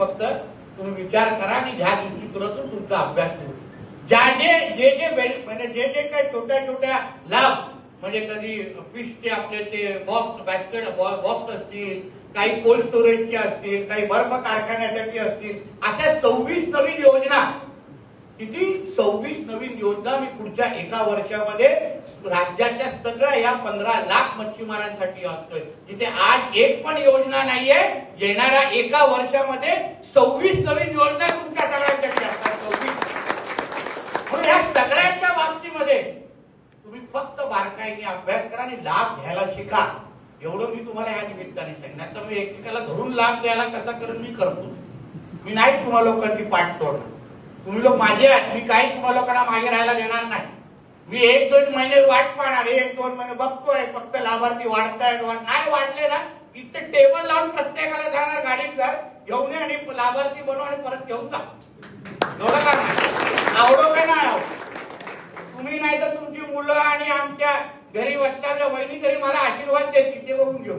फक्त तुम्ही विचार करा आणि ह्या दृष्टिकोनातून तुमचा अभ्यास करू. म्हणजे जे काही छोट्या छोट्या लाभ, म्हणजे कधी फिशचे आपले ते बॉक्स बास्केट बॉक्स असतील, काही कोल्ड स्टोरेजचे असतील, काही बर्फ कारखान्यासाठी असतील, अशा 26 नवीन योजना, किती 26 नवीन योजना मी पुढच्या एका वर्षामध्ये राज्याच्या सगळ्या या 15 लाख मच्छीमारांसाठी आणतोय, जिथे आज एक पण योजना नाहीये. येणाऱ्या एका वर्षामध्ये 26 नवीन योजना तुमच्या सगळ्यांसाठी असतात. 26. म्हणून या सगळ्यांच्या बाबतीमध्ये तुम्ही फक्त बारकाईने अभ्यास करा आणि लाभ घ्यायला शिका. एवढं मी तुम्हाला या निमित्ताने सांगणार. तर मी एकमेकाला धरून लाभ द्यायला कसा करून मी करतो. मी नाही तुम्हा लोकांची पाठ तोडणार. तुम्ही लोक माझे आहात. मी काही तुम्हा लोकांना मागे राहायला देणार नाही. मी 1-2 महिने वाट पाहणार. 1-2 महिने बघतोय फक्त लाभार्थी वाढतायत. नाही वाढले ना, इथे टेबल लावून प्रत्येकाला जाणार गाडीत घर घेऊन आणि लाभार्थी बनव आणि परत घेऊन जा. एवढं का आवडो काय नाही आवड. तुम्ही नाही तर तुमची मुलं आणि आमच्या घरी बसणाऱ्या वहिनी तरी मला आशीर्वाद देतील ते बघून घेऊ.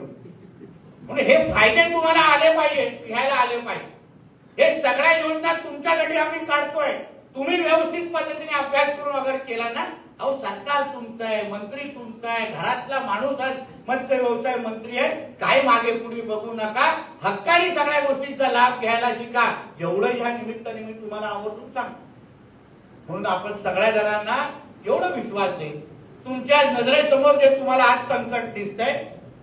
म्हणून हे फायदे तुम्हाला आले पाहिजे, घ्यायला आले पाहिजे. हे सगळ्या योजना तुमच्यासाठी आम्ही काढतोय. तुम्ही व्यवस्थित पद्धतीने अभ्यास करून अगर केला ना, अहो सरकार तुमचं आहे, मंत्री तुमचा आहे, घरातला माणूस आहे, मत्स्य व्यवसाय मंत्री आहे. काय मागे पुढे बघू नका. हक्काने सगळ्या गोष्टींचा लाभ घ्यायला शिका. एवढं ह्या निमित्ताने मी तुम्हाला आवर्जून सांगतो. म्हणून आपण सगळ्या जणांना एवढा विश्वास देईल. तुमच्या नजरेसमोर जे तुम्हाला आज संकट दिसतंय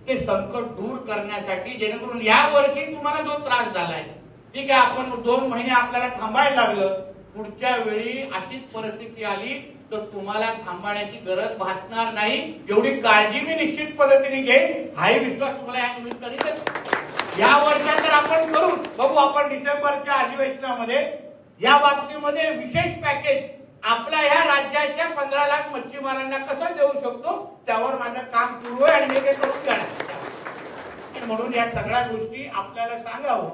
ते संकट दूर करण्यासाठी, जेणेकरून या वर्षी तुम्हाला जो त्रास झालाय, ठीक आहे, आपण 2 महिने आपल्याला थांबायला लागलं. पुढच्या वेळी अशीच परिस्थिती आली तर तुम्हाला थांबण्याची गरज भासणार नाही. एवढी काळजी मी निश्चित पद्धतीने घेईन. हाही विश्वास तुम्हाला या निमित्ताने देतो. या वर्षात तर आपण करू बघू. आपण डिसेंबरच्या अधिवेशनामध्ये या बाबतीमध्ये विशेष पॅकेज आपल्या ह्या राज्याच्या 15 लाख मच्छीमारांना कसं देऊ शकतो त्यावर माझं काम सुरू आहे आणि मी ते करून जाणार. म्हणून या सगळ्या गोष्टी आपल्याला सांगावं,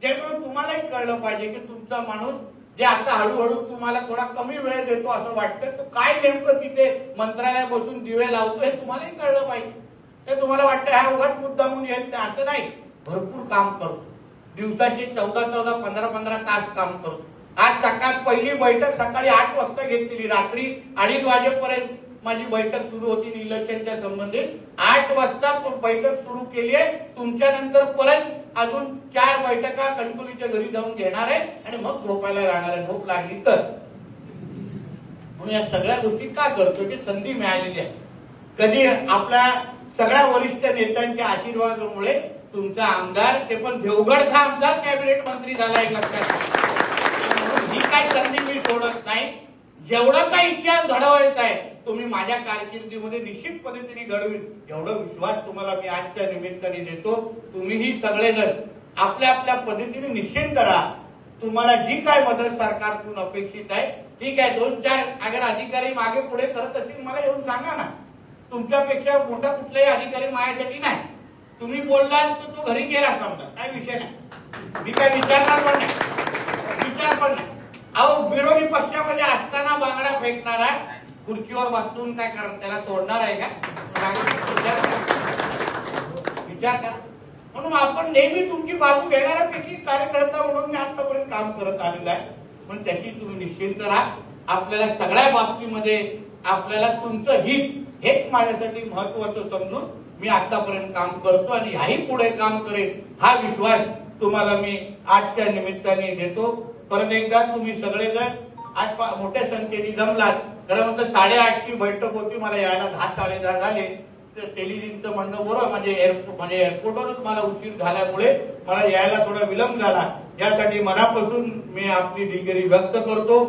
जेणेकरून तुम्हालाही कळलं पाहिजे की तुमचा माणूस जे आता हळूहळू तुम्हाला थोडा कमी वेळ देतो असं वाटतं, तो काय नेमकं तिथे मंत्रालयात बसून दिवे लावतो हे तुम्हालाही कळलं पाहिजे. ते तुम्हाला वाटतं हा उगाच मुद्दा म्हणून येत नाही, असं नाही. भरपूर काम करतो. दिवसाचे 14-14, 15-15 तास काम करतो. आज सकाळ पहिली बैठक सकाळी 8 वाजता घेतलेली. रात्री 2:30 वाजेपर्यंत माझी बैठक सुरू होती इलेक्शनच्या संबंधित. 8 वाजता बैठक सुरू केली आहे. तुमच्या नंतर परत अजून 4 बैठका कणकवलीच्या घरी जाऊन घेणार आहे आणि मग झोपायला राहणार आहे, झोप लागली तर. म्हणून या सगळ्या गोष्टी का करतो की संधी मिळालेली आहे. कधी आपल्या सगळ्या वरिष्ठ नेत्यांच्या आशीर्वादामुळे तुमचा आमदार, ते पण देवगडचा आमदार कॅबिनेट मंत्री झाला आहे. लक्षात ही काही संधी मी सोडत नाही. जेवढं काही इतिहास घडवायचा आहे तुम्ही माझ्या कारकिर्दीमध्ये निश्चित पद्धतीने घडवील, एवढा विश्वास तुम्हाला मी आजच्या निमित्ताने देतो. तुम्हीही सगळेजण आपल्या आपल्या पद्धतीने निश्चिंत राहा. तुम्हाला जी काय मदत सरकारकडून अपेक्षित आहे, ठीक आहे, 2-4 अगर अधिकारी मागे पुढे करत असतील मला येऊन सांगा ना. तुमच्यापेक्षा मोठा कुठलाही अधिकारी माझ्यासाठी नाही. तुम्ही बोललात तर तो घरी गेला समजा, काय विषय नाही. मी काय विचारणार पण नाही. अहो विरोधी पक्षामध्ये असताना बांगडा फेकणारा खुर्चीवर बसून काय करत त्याला सोडणार आहे का? विचार करा. म्हणून आपण नेहमी तुमची बाजू घेणाऱ्यापैकी कार्यकर्ता म्हणून मी आतापर्यंत काम करत आलेलं आहे. पण त्याची तुम्ही निश्चिंत राहा. आपल्याला सगळ्या बाबतीमध्ये आपल्याला तुमचं हित हेच माझ्यासाठी महत्वाचं समजून मी आतापर्यंत काम करतो आणि ह्याही पुढे काम करेन हा विश्वास तुम्हाला मी आजच्या निमित्ताने देतो. परत एकदा तुम्ही सगळेजण आज मोठ्या संख्येने जमलात. खरं म्हणतं 8:30ची बैठक होती, मला यायला 10-10:30 झाले. टेलिव्हिजनचं म्हणणं बरोबर, म्हणजे एअरपोर्टवरच मला उशीर झाल्यामुळे मला यायला थोडा विलंब झाला. यासाठी मनापासून मी आपली दिलगिरी व्यक्त करतो.